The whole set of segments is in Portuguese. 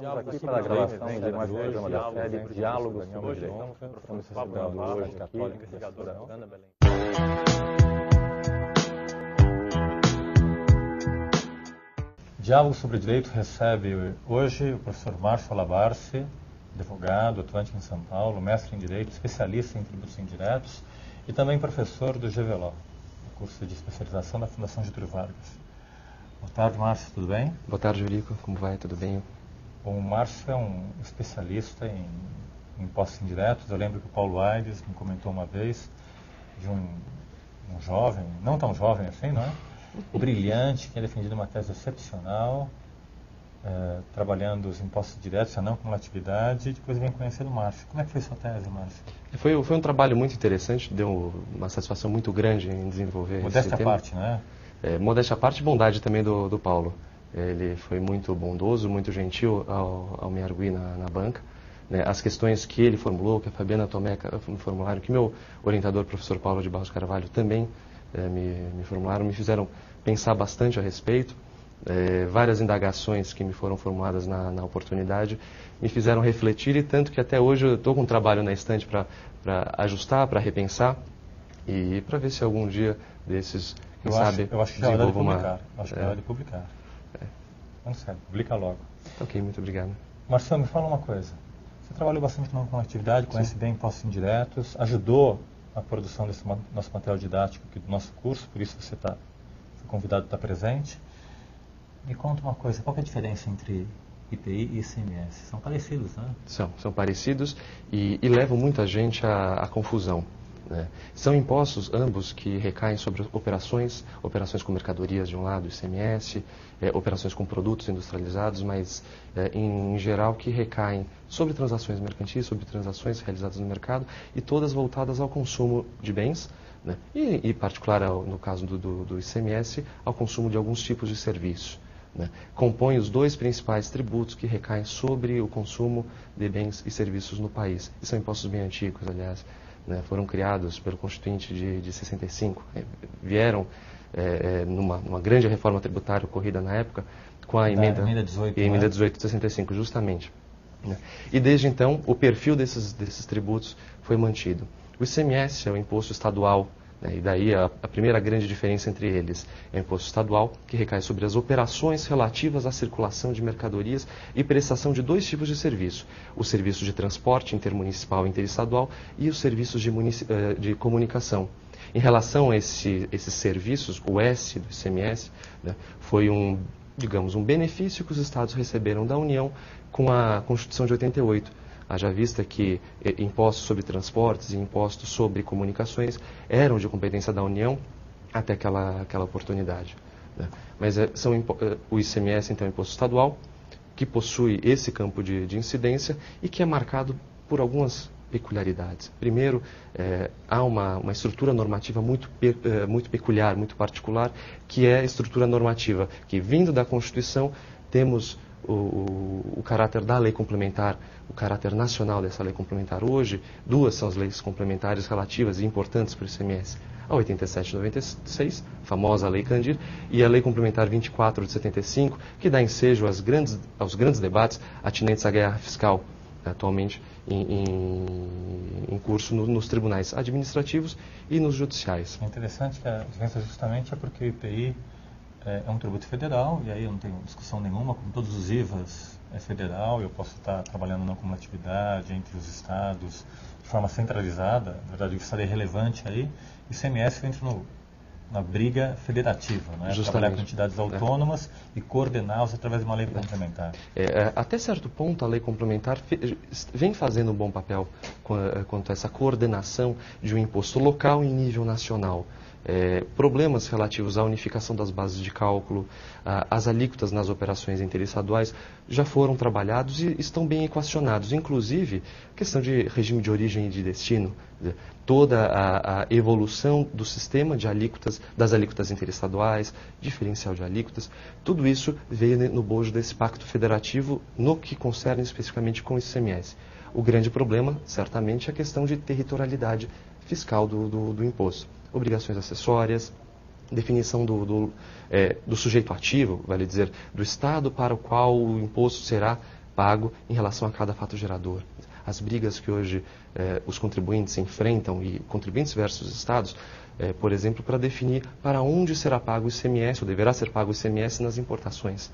Estamos aqui para a gravação de mais um programa da série Diálogos sobre Direito. Estamos recebendo hoje Católica, investigadora Ana Belém. Diálogos sobre Direito recebe hoje o professor Márcio Alabarce, advogado, atuante em São Paulo, mestre em Direito, especialista em tributos indiretos e também professor do GVLO, curso de especialização da Fundação Getúlio Vargas. Boa tarde, Márcio, tudo bem? Boa tarde, Eurico. Como vai? Tudo bem? Bom, o Márcio é um especialista em impostos indiretos. Eu lembro que o Paulo Aires me comentou uma vez de um jovem, não tão jovem assim, não é? Brilhante, que tinha defendido uma tese excepcional, trabalhando os impostos diretos, a não cumulatividade, e depois vem conhecer o Márcio. Como é que foi sua tese, Márcio? Foi um trabalho muito interessante, deu uma satisfação muito grande em desenvolver Modéstia esse tema. à parte, não é? Modéstia à parte e bondade também do Paulo. Ele foi muito bondoso, muito gentil ao me arguir na banca. As questões que ele formulou, que a Fabiana Tomeca me formularam, que meu orientador, professor Paulo de Barros Carvalho, também me formularam, me fizeram pensar bastante a respeito. Várias indagações que me foram formuladas na oportunidade me fizeram refletir, e tanto que até hoje eu estou com um trabalho na estante para ajustar, para repensar e para ver se algum dia desses, quem sabe, eu acho que já é hora de desenvolvo publicar. Acho que é hora de publicar. Não sei, publica logo. Ok, muito obrigado. Marcelo, me fala uma coisa. Você trabalhou bastante com atividade, conhece bem impostos indiretos, ajudou a produção desse nosso material didático aqui do nosso curso, por isso você foi convidado a estar presente. Me conta uma coisa, qual que é a diferença entre IPI e ICMS? São parecidos, né? São parecidos e levam muita gente à confusão. São impostos ambos que recaem sobre operações com mercadorias de um lado, ICMS, operações com produtos industrializados, mas em geral que recaem sobre transações mercantis, sobre transações realizadas no mercado e todas voltadas ao consumo de bens, e particular no caso do ICMS, ao consumo de alguns tipos de serviços. Compõe os dois principais tributos que recaem sobre o consumo de bens e serviços no país. E são impostos bem antigos, aliás. Foram criados pelo Constituinte de 65, vieram numa grande reforma tributária ocorrida na época, com a emenda 18, emenda 18 de 65, justamente. E desde então, o perfil desses tributos foi mantido. O ICMS é o imposto estadual, e daí a primeira grande diferença entre eles é o imposto estadual, que recai sobre as operações relativas à circulação de mercadorias e prestação de dois tipos de serviço: o serviço de transporte intermunicipal e interestadual e os serviços de comunicação. Em relação a esses serviços, o S do ICMS foi um benefício que os estados receberam da União com a Constituição de 88. Haja vista que impostos sobre transportes e impostos sobre comunicações eram de competência da União até aquela oportunidade. Mas o ICMS, então, é um imposto estadual, que possui esse campo de incidência e que é marcado por algumas peculiaridades. Primeiro, há uma estrutura normativa muito peculiar, muito particular, que é a estrutura normativa, que, vindo da Constituição, temos o caráter da lei complementar, o caráter nacional dessa lei complementar. Hoje, duas são as leis complementares relativas e importantes para o ICMS. A 87 de 96, famosa Lei Candir, e a Lei Complementar 24 de 75, que dá ensejo aos grandes debates atinentes à guerra fiscal, atualmente em curso nos tribunais administrativos e nos judiciais. É interessante que a diferença justamente é porque o IPI é um tributo federal, e aí eu não tenho discussão nenhuma, como todos os IVAs é federal, eu posso estar trabalhando na cumulatividade entre os estados de forma centralizada, na verdade o estado é relevante aí, e o ICMS entra na briga federativa, trabalhar com entidades autônomas e coordená-las através de uma lei complementar. Até certo ponto a lei complementar vem fazendo um bom papel quanto a essa coordenação de um imposto local em nível nacional. Problemas relativos à unificação das bases de cálculo, as alíquotas nas operações interestaduais já foram trabalhados e estão bem equacionados, inclusive questão de regime de origem e de destino, toda a evolução do sistema de alíquotas, das alíquotas interestaduais, diferencial de alíquotas, tudo isso veio no bojo desse pacto federativo no que concerne especificamente com o ICMS. O grande problema, certamente, é a questão de territorialidade fiscal do imposto. Obrigações acessórias, definição do sujeito ativo, vale dizer, do estado para o qual o imposto será pago em relação a cada fato gerador. As brigas que hoje os contribuintes enfrentam, e contribuintes versus estados, por exemplo, para definir para onde será pago o ICMS, ou deverá ser pago o ICMS nas importações.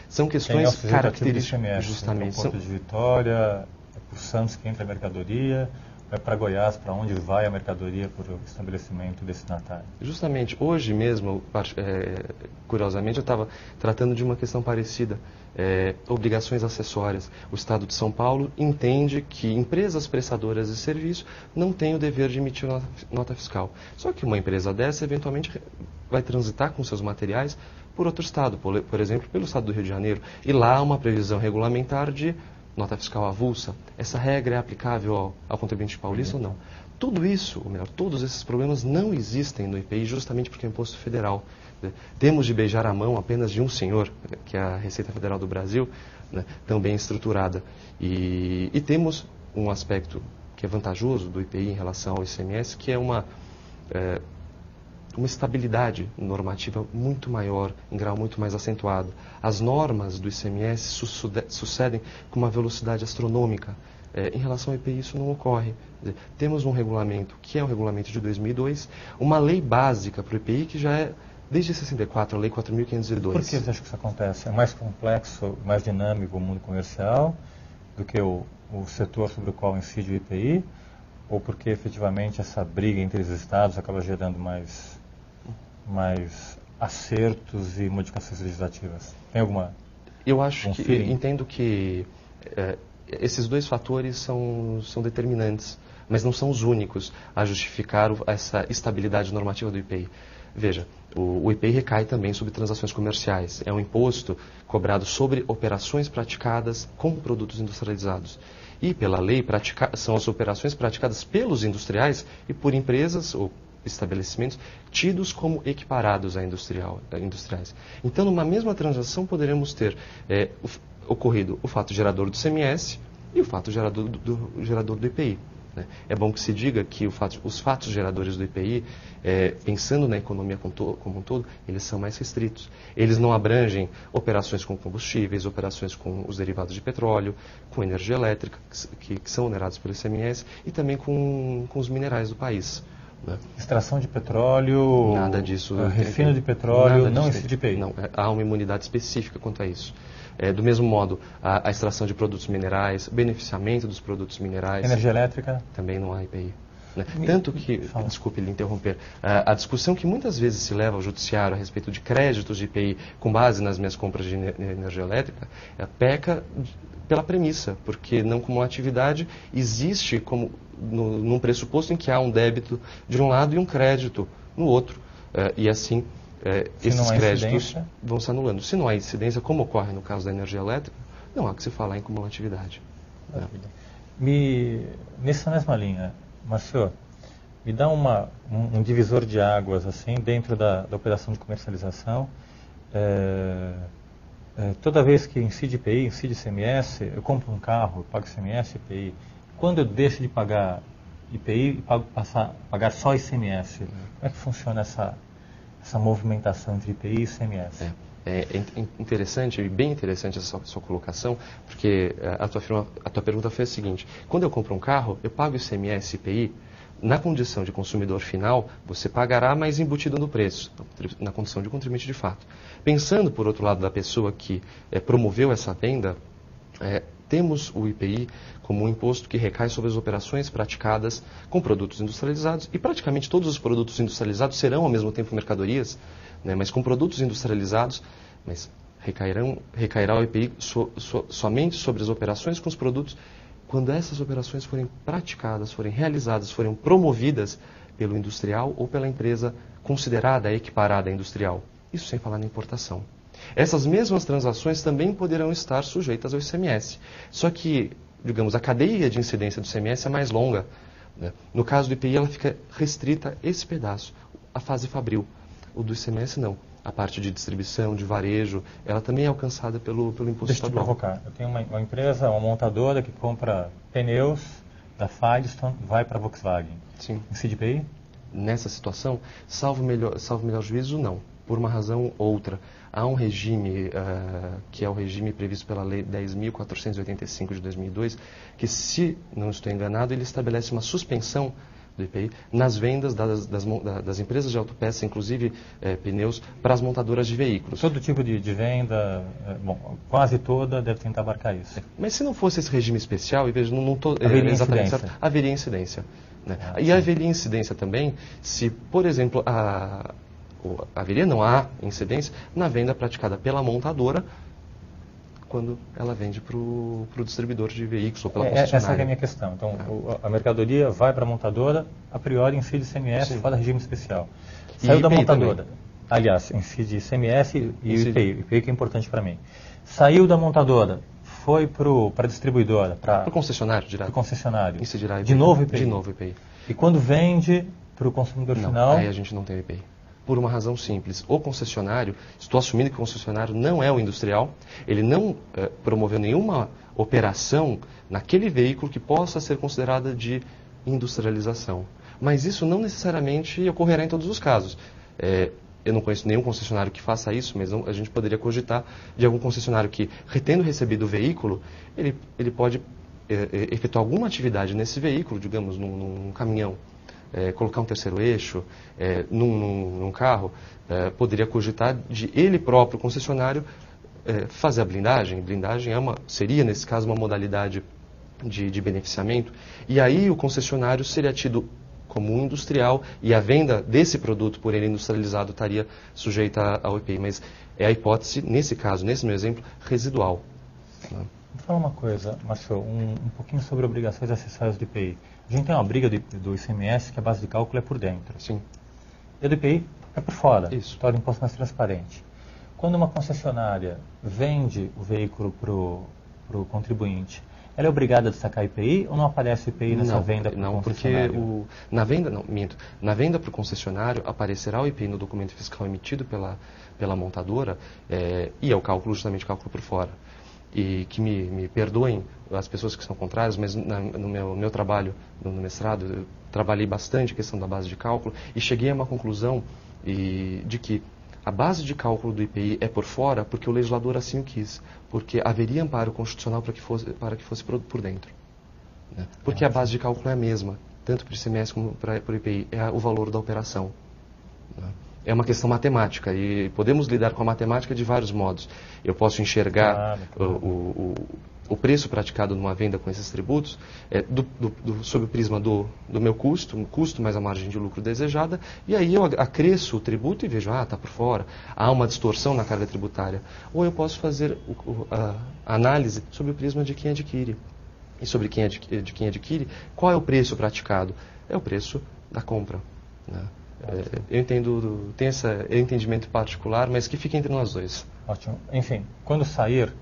São questões características, justamente. Porto de Vitória, é por Santos que entra a mercadoria, é para Goiás, para onde vai a mercadoria por estabelecimento destinatário? Justamente, hoje mesmo, curiosamente, eu estava tratando de uma questão parecida, obrigações acessórias. O Estado de São Paulo entende que empresas prestadoras de serviço não têm o dever de emitir nota fiscal. Só que uma empresa dessa, eventualmente, vai transitar com seus materiais por outro estado, por exemplo, pelo estado do Rio de Janeiro. E lá há uma previsão regulamentar de nota fiscal avulsa. Essa regra é aplicável ao contribuinte paulista ou não? Tudo isso, ou melhor, todos esses problemas não existem no IPI justamente porque é imposto federal. Temos de beijar a mão apenas de um senhor, que é a Receita Federal do Brasil, né, tão bem estruturada. E temos um aspecto que é vantajoso do IPI em relação ao ICMS, que é uma estabilidade normativa muito maior, em grau muito mais acentuado. As normas do ICMS sucedem com uma velocidade astronômica. Em relação ao IPI, isso não ocorre. Temos um regulamento, que é um regulamento de 2002, uma lei básica para o IPI, que já é, desde 64, a Lei 4.502. Por que você acha que isso acontece? É mais complexo, mais dinâmico o mundo comercial do que o setor sobre o qual incide o IPI? Ou porque, efetivamente, essa briga entre os estados acaba gerando mais acertos e modificações legislativas? Tem alguma? Eu acho entendo que esses dois fatores são determinantes, mas não são os únicos a justificar essa estabilidade normativa do IPI. Veja, o IPI recai também sobre transações comerciais. É um imposto cobrado sobre operações praticadas com produtos industrializados. E, pela lei, são as operações praticadas pelos industriais e por empresas ou estabelecimentos tidos como equiparados a industriais. Então, numa mesma transação, poderemos ter ocorrido o fato gerador do ICMS e o fato gerador do IPI. Né? É bom que se diga que os fatos geradores do IPI, pensando na economia como um todo, eles são mais restritos. Eles não abrangem operações com combustíveis, operações com os derivados de petróleo, com energia elétrica, que são onerados pelo ICMS, e também com os minerais do país. Né? Extração de petróleo, nada disso, refino de petróleo, não incide IPI? Não, há uma imunidade específica quanto a isso. Do mesmo modo, a extração de produtos minerais, beneficiamento dos produtos minerais. Energia elétrica? Também não há IPI. Né? Tanto que, desculpe lhe interromper, a discussão que muitas vezes se leva ao judiciário a respeito de créditos de IPI com base nas minhas compras de energia elétrica, peca pela premissa, porque não como uma atividade existe como num pressuposto em que há um débito de um lado e um crédito no outro. E assim, esses créditos vão se anulando. Se não há incidência, como ocorre no caso da energia elétrica, não há que se falar em cumulatividade. Nessa mesma linha, Márcio, me dá um divisor de águas assim dentro da operação de comercialização. Toda vez que incide IPI, incide ICMS, eu compro um carro, eu pago ICMS e IPI. Quando eu deixo de pagar IPI e passar a pagar só ICMS, como é que funciona essa movimentação entre IPI e ICMS? É interessante, bem interessante essa sua colocação, porque a tua pergunta foi a seguinte: quando eu compro um carro, eu pago ICMS e IPI, na condição de consumidor final, você pagará, mas embutido no preço, na condição de contribuinte de fato. Pensando, por outro lado, da pessoa que promoveu essa venda, temos o IPI como um imposto que recai sobre as operações praticadas com produtos industrializados, e praticamente todos os produtos industrializados serão ao mesmo tempo mercadorias, né, mas com produtos industrializados, mas recairá o IPI somente sobre as operações com os produtos quando essas operações forem praticadas, forem realizadas, forem promovidas pelo industrial ou pela empresa considerada equiparada à industrial. Isso sem falar na importação. Essas mesmas transações também poderão estar sujeitas ao ICMS. Só que, digamos, a cadeia de incidência do ICMS é mais longa. Né? No caso do IPI, ela fica restrita a esse pedaço, a fase fabril. O do ICMS, não. A parte de distribuição, de varejo, ela também é alcançada pelo imposto estadual. Deixa eu provocar. Eu tenho uma empresa, uma montadora que compra pneus da Firestone, vai para a Volkswagen. Sim. Incide IPI? Nessa situação, salvo melhor juízo, não. Por uma razão ou outra. há um regime, que é o regime previsto pela Lei 10.485 de 2002, que, se não estou enganado, ele estabelece uma suspensão do IPI nas vendas das empresas de autopeças, inclusive pneus, para as montadoras de veículos. Todo tipo de venda, quase toda, deve tentar abarcar isso. Mas se não fosse esse regime especial, e veja, não estou haveria exatamente incidência. certo, haveria incidência. Né? E haveria incidência também se, por exemplo, há incidência na venda praticada pela montadora quando ela vende para o distribuidor de veículos ou pela concessionária. Essa é a minha questão. Então, a mercadoria vai para a montadora, a priori incide ICMS, fora regime especial. Saiu da montadora, também. Aliás, incide ICMS e IPI que é importante para mim. Saiu da montadora, foi para a distribuidora, para o concessionário, direto. Para o concessionário. Incidirá IPI. De novo IPI. De novo IPI. E quando vende para o consumidor final... Aí a gente não tem IPI. Por uma razão simples. O concessionário, estou assumindo que o concessionário não é o industrial, ele não promoveu nenhuma operação naquele veículo que possa ser considerada de industrialização. Mas isso não necessariamente ocorrerá em todos os casos. Eu não conheço nenhum concessionário que faça isso, mas a gente poderia cogitar de algum concessionário que, tendo recebido o veículo, ele pode efetuar alguma atividade nesse veículo, digamos, num caminhão, colocar um terceiro eixo num carro, poderia cogitar de ele próprio, concessionário, fazer a blindagem. Blindagem seria, nesse caso, uma modalidade de beneficiamento. E aí o concessionário seria tido como um industrial e a venda desse produto por ele industrializado estaria sujeita ao IPI. Mas é a hipótese, nesse caso, nesse meu exemplo, residual. Vou falar uma coisa, Márcio, um pouquinho sobre obrigações acessórias do IPI. A gente tem uma briga do ICMS que a base de cálculo é por dentro. Sim. E a do IPI é por fora. Isso. Torna o imposto mais transparente. Quando uma concessionária vende o veículo para o contribuinte, ela é obrigada a destacar IPI ou não aparece o IPI nessa venda para o concessionário? Não, porque na venda para o concessionário aparecerá o IPI no documento fiscal emitido pela montadora e é o cálculo, justamente o cálculo por fora. E que me perdoem as pessoas que são contrárias, mas no meu trabalho, no mestrado, eu trabalhei bastante a questão da base de cálculo e cheguei a uma conclusão de que a base de cálculo do IPI é por fora porque o legislador assim o quis, porque haveria amparo constitucional para que fosse por dentro. Né? Porque a base de cálculo é a mesma, tanto para o ICMS como para o IPI, é o valor da operação. Né? É uma questão matemática e podemos lidar com a matemática de vários modos. Eu posso enxergar o preço praticado numa venda com esses tributos sob o prisma do meu custo mais a margem de lucro desejada, e aí eu acresço o tributo e vejo, está por fora, há uma distorção na carga tributária. Ou eu posso fazer a análise sob o prisma de quem adquire. E sobre quem adquire, qual é o preço praticado? É o preço da compra. Né? Eu entendo, tem esse entendimento particular, mas que fica entre nós dois. Ótimo. Enfim, quando sair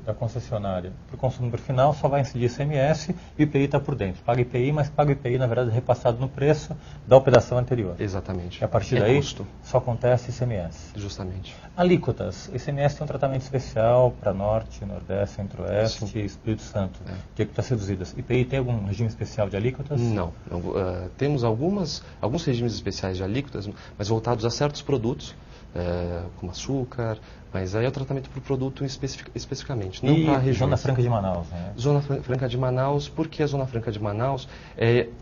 da concessionária para o consumidor final, só vai incidir ICMS e o IPI está por dentro. Paga IPI, mas paga IPI, na verdade, repassado no preço da operação anterior. Exatamente. E a partir daí, só acontece ICMS. Justamente. Alíquotas. ICMS tem um tratamento especial para Norte, Nordeste, Centro-Oeste e Espírito Santo. De alíquotas reduzidas. IPI tem algum regime especial de alíquotas? Não. Temos alguns regimes especiais de alíquotas, mas voltados a certos produtos, como açúcar, mas aí é o tratamento para o produto especificamente, não para a região. Zona Franca de Manaus, né? Zona Franca de Manaus, porque a Zona Franca de Manaus,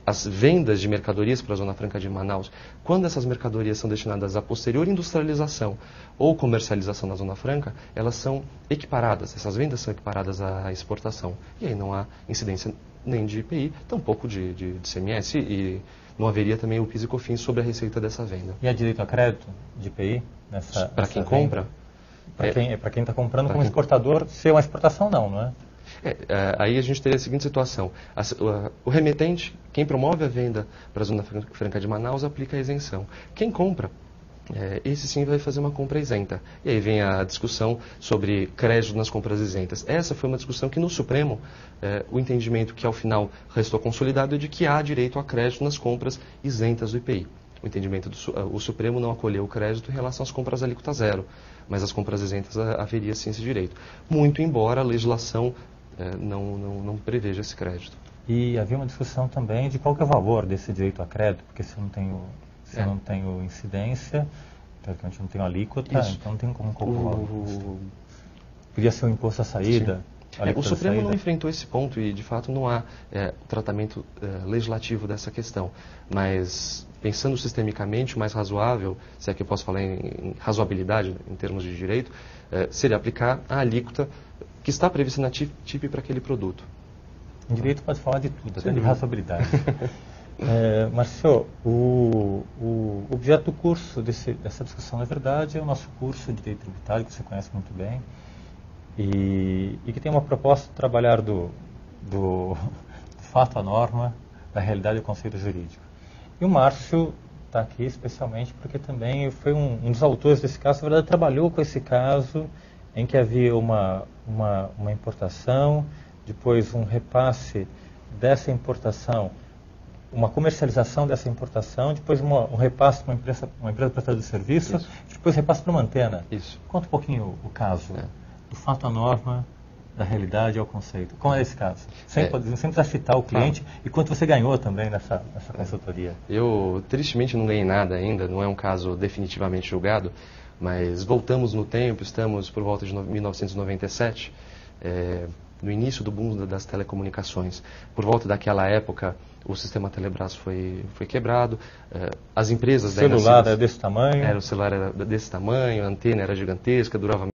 as vendas de mercadorias para a Zona Franca de Manaus, quando essas mercadorias são destinadas à posterior industrialização ou comercialização na Zona Franca, elas são equiparadas, essas vendas são equiparadas à exportação. E aí não há incidência nem de IPI, tampouco de ICMS e não haveria também o PIS e COFINS sobre a receita dessa venda. E há direito a crédito de IPI? Para quem compra? Para quem está comprando como exportador, se é uma exportação não é? Aí a gente teria a seguinte situação. O remetente, quem promove a venda para a Zona Franca de Manaus, aplica a isenção. Quem compra, esse sim vai fazer uma compra isenta. E aí vem a discussão sobre crédito nas compras isentas. Essa foi uma discussão que no Supremo, o entendimento que ao final restou consolidado é de que há direito a crédito nas compras isentas do IPI. O entendimento o Supremo não acolheu o crédito em relação às compras alíquota zero, mas as compras isentas haveria sim esse direito. Muito embora a legislação não preveja esse crédito. E havia uma discussão também de qual que é o valor desse direito a crédito, porque se eu não tenho incidência, teoricamente não tem alíquota, Isso. então não tem como calcular. Podia ser um imposto à saída. O Supremo não enfrentou esse ponto e, de fato, não há tratamento legislativo dessa questão. Mas, pensando sistemicamente, o mais razoável, se é que eu posso falar em razoabilidade em termos de direito, seria aplicar a alíquota que está prevista na TIP para aquele produto. Em direito pode falar de tudo, até de razoabilidade. Márcio, o objeto do curso dessa discussão, na verdade, é o nosso curso de Direito Tributário, que você conhece muito bem, e que tem uma proposta de trabalhar do fato à norma, da realidade ao conceito jurídico. E o Márcio está aqui especialmente porque também foi um dos autores desse caso, na verdade trabalhou com esse caso em que havia uma importação, depois um repasse dessa importação, uma comercialização dessa importação, depois um repasse para uma empresa prestadora de serviço, depois repasse para uma antena. Isso. Conta um pouquinho o caso, do fato à norma, da realidade ao conceito. Como é esse caso? Sem precisar citar o cliente e quanto você ganhou também nessa consultoria. Eu, tristemente, não ganhei nada ainda, não é um caso definitivamente julgado, mas voltamos no tempo, estamos por volta de 1997, no início do boom das telecomunicações. Por volta daquela época, o sistema Telebrás foi quebrado, as empresas... O celular era desse tamanho? O celular era desse tamanho, a antena era gigantesca, durava